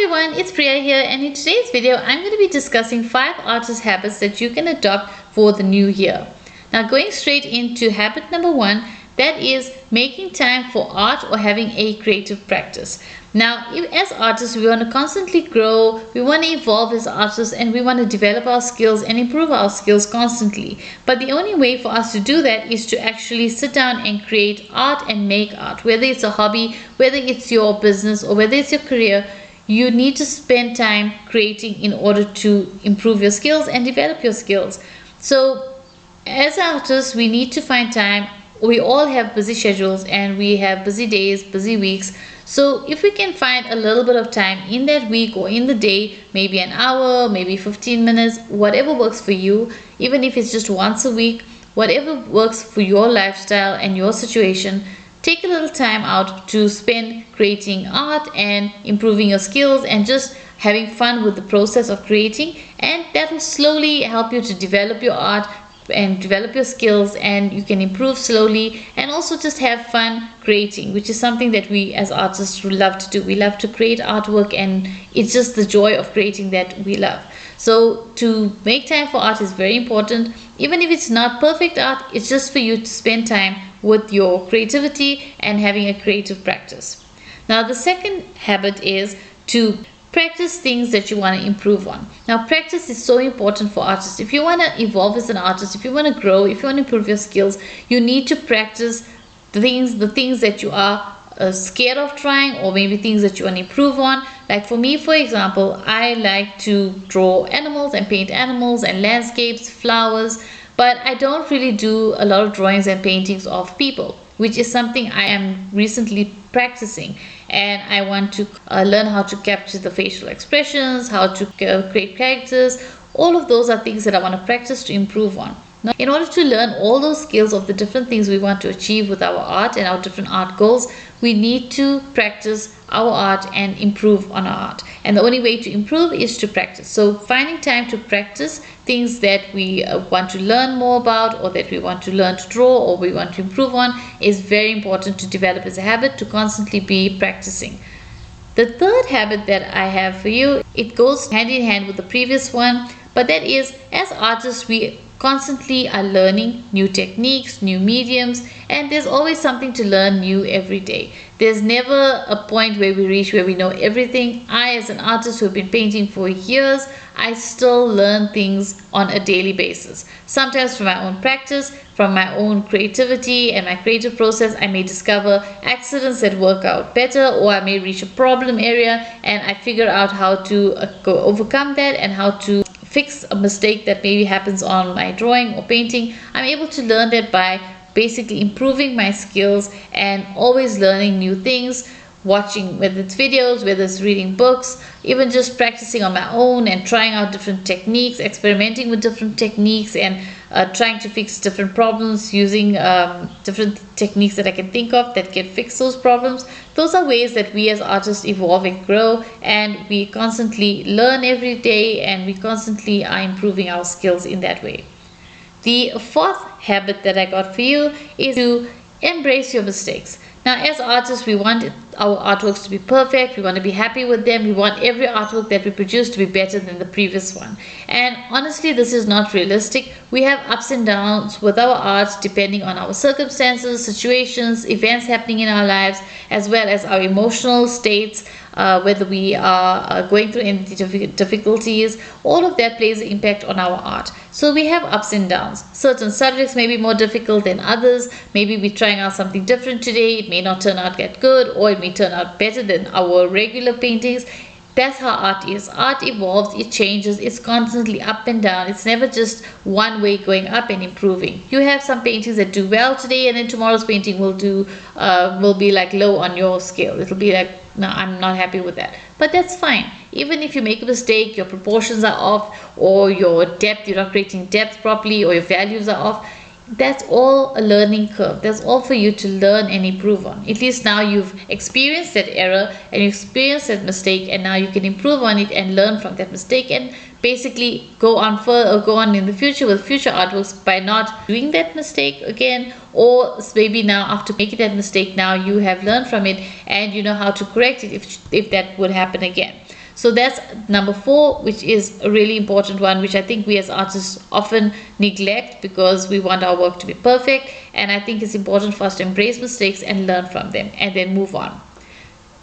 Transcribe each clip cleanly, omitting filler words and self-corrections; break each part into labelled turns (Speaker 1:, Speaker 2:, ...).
Speaker 1: everyone, it's Priya here, and in today's video I'm going to be discussing 5 artist habits that you can adopt for the new year. Now going straight into habit number 1, that is making time for art or having a creative practice. Now as artists, we want to constantly grow, we want to evolve as artists, and we want to develop our skills and improve our skills constantly. But the only way for us to do that is to actually sit down and create art and make art. Whether it's a hobby, whether it's your business, or whether it's your career, you need to spend time creating in order to improve your skills and develop your skills. So as artists, we need to find time. We all have busy schedules and we have busy days, busy weeks. So if we can find a little bit of time in that week or in the day, maybe an hour, maybe 15 minutes, whatever works for you, even if it's just once a week, whatever works for your lifestyle and your situation, take a little time out to spend creating art and improving your skills and just having fun with the process of creating, and that will slowly help you to develop your art and develop your skills, and you can improve slowly and also just have fun creating, which is something that we as artists love to do. We love to create artwork, and it's just the joy of creating that we love. So to make time for art is very important. Even if it's not perfect art, it's just for you to spend time with your creativity and having a creative practice. Now the second habit is to practice things that you want to improve on. Now practice is so important for artists. If you want to evolve as an artist, if you want to grow, if you want to improve your skills, you need to practice the things that you are scared of trying, or maybe things that you want to improve on. Like for me, for example, I like to draw animals and paint animals and landscapes, flowers, but I don't really do a lot of drawings and paintings of people, which is something I am recently practicing. And I want to learn how to capture the facial expressions, how to create characters. All of those are things that I want to practice to improve on. Now, in order to learn all those skills of the different things we want to achieve with our art and our different art goals, we need to practice our art and improve on our art. And the only way to improve is to practice. So finding time to practice things that we want to learn more about, or that we want to learn to draw, or we want to improve on, is very important to develop as a habit, to constantly be practicing. The third habit that I have for you, it goes hand in hand with the previous one, but that is, as artists, we constantly are learning new techniques, new mediums, and there's always something to learn new every day. There's never a point where we reach where we know everything. I, as an artist who have been painting for years, I still learn things on a daily basis. Sometimes from my own practice, from my own creativity and my creative process, I may discover accidents that work out better, or I may reach a problem area and I figure out how to overcome that and how to fix a mistake that maybe happens on my drawing or painting. I'm able to learn that by basically improving my skills and always learning new things, watching, whether it's videos, whether it's reading books, even just practicing on my own and trying out different techniques, experimenting with different techniques, and trying to fix different problems using different techniques that I can think of that can fix those problems. Those are ways that we as artists evolve and grow, and we constantly learn every day, and we constantly are improving our skills in that way. The fourth habit that I got for you is to embrace your mistakes. Now as artists, we want our artworks to be perfect, we want to be happy with them, we want every artwork that we produce to be better than the previous one. And honestly, this is not realistic. We have ups and downs with our art depending on our circumstances, situations, events happening in our lives, as well as our emotional states, whether we are going through any difficulties. All of that plays an impact on our art. So we have ups and downs. Certain subjects may be more difficult than others. Maybe we're trying out something different today. It may not turn out that good, or it may turn out better than our regular paintings. That's how art is. Art evolves, it changes, it's constantly up and down. It's never just one way going up and improving. You have some paintings that do well today, and then tomorrow's painting will be like low on your scale. It'll be like, no, I'm not happy with that. But that's fine. Even if you make a mistake, your proportions are off, or your depth, you're not creating depth properly, or your values are off, that's all a learning curve. That's all for you to learn and improve on. At least now you've experienced that error and you experienced that mistake, and now you can improve on it and learn from that mistake, and basically go on in the future with future artworks by not doing that mistake again. Or maybe now, after making that mistake, now you have learned from it and you know how to correct it if that would happen again. So that's number 4, which is a really important one, which I think we as artists often neglect because we want our work to be perfect. And I think it's important for us to embrace mistakes and learn from them and then move on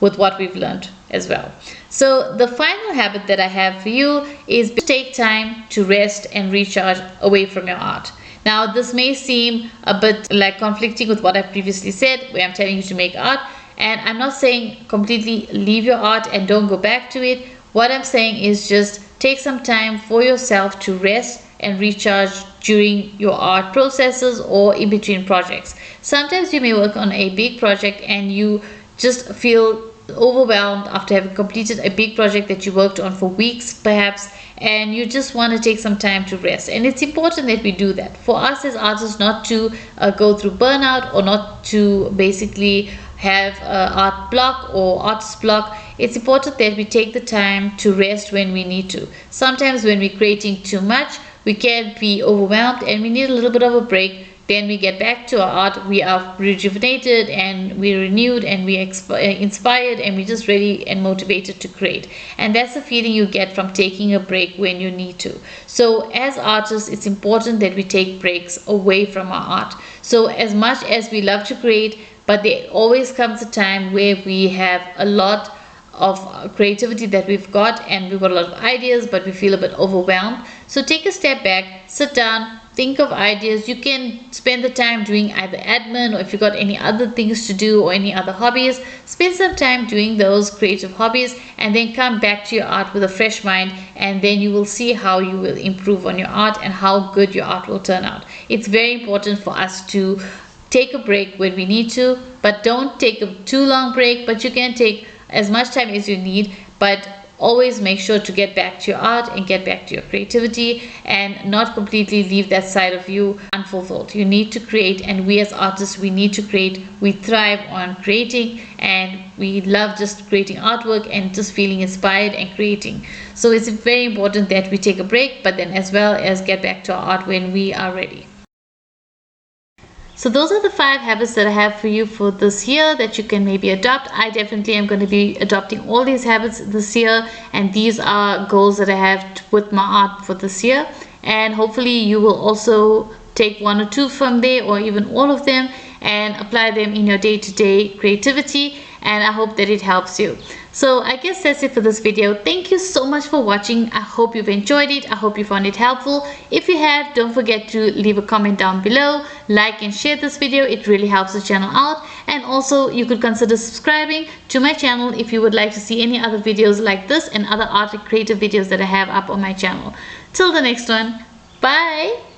Speaker 1: with what we've learned as well. So the final habit that I have for you is to take time to rest and recharge away from your art. Now, this may seem a bit like conflicting with what I previously said, where I'm telling you to make art, and I'm not saying completely leave your art and don't go back to it. What I'm saying is just take some time for yourself to rest and recharge during your art processes or in between projects. Sometimes you may work on a big project and you just feel overwhelmed after having completed a big project that you worked on for weeks perhaps, and you just want to take some time to rest. And it's important that we do that for us as artists, not to go through burnout or not to basically have art block or artist block. It's important that we take the time to rest when we need to. Sometimes when we're creating too much, we can be overwhelmed and we need a little bit of a break. Then we get back to our art, we are rejuvenated and we're renewed and we're inspired and we're just ready and motivated to create. And that's the feeling you get from taking a break when you need to. So as artists, it's important that we take breaks away from our art. So as much as we love to create, but there always comes a time where we have a lot of creativity that we've got and we've got a lot of ideas, but we feel a bit overwhelmed. So take a step back, sit down, think of ideas. You can spend the time doing either admin, or if you've got any other things to do or any other hobbies, spend some time doing those creative hobbies and then come back to your art with a fresh mind, and then you will see how you will improve on your art and how good your art will turn out. It's very important for us to take a break when we need to, but don't take a too long break, but you can take as much time as you need, but always make sure to get back to your art and get back to your creativity and not completely leave that side of you unfulfilled. You need to create, and we as artists, we need to create. We thrive on creating and we love just creating artwork and just feeling inspired and creating. So it's very important that we take a break, but then as well as get back to our art when we are ready. So those are the 5 habits that I have for you for this year that you can maybe adopt. I definitely am going to be adopting all these habits this year, and these are goals that I have with my art for this year. And hopefully you will also take 1 or 2 from there, or even all of them, and apply them in your day-to-day creativity, and I hope that it helps you. So I guess that's it for this video. Thank you so much for watching. I hope you've enjoyed it. I hope you found it helpful. If you have, don't forget to leave a comment down below, like and share this video. It really helps the channel out. And also you could consider subscribing to my channel if you would like to see any other videos like this and other art and creative videos that I have up on my channel. Till the next one, bye.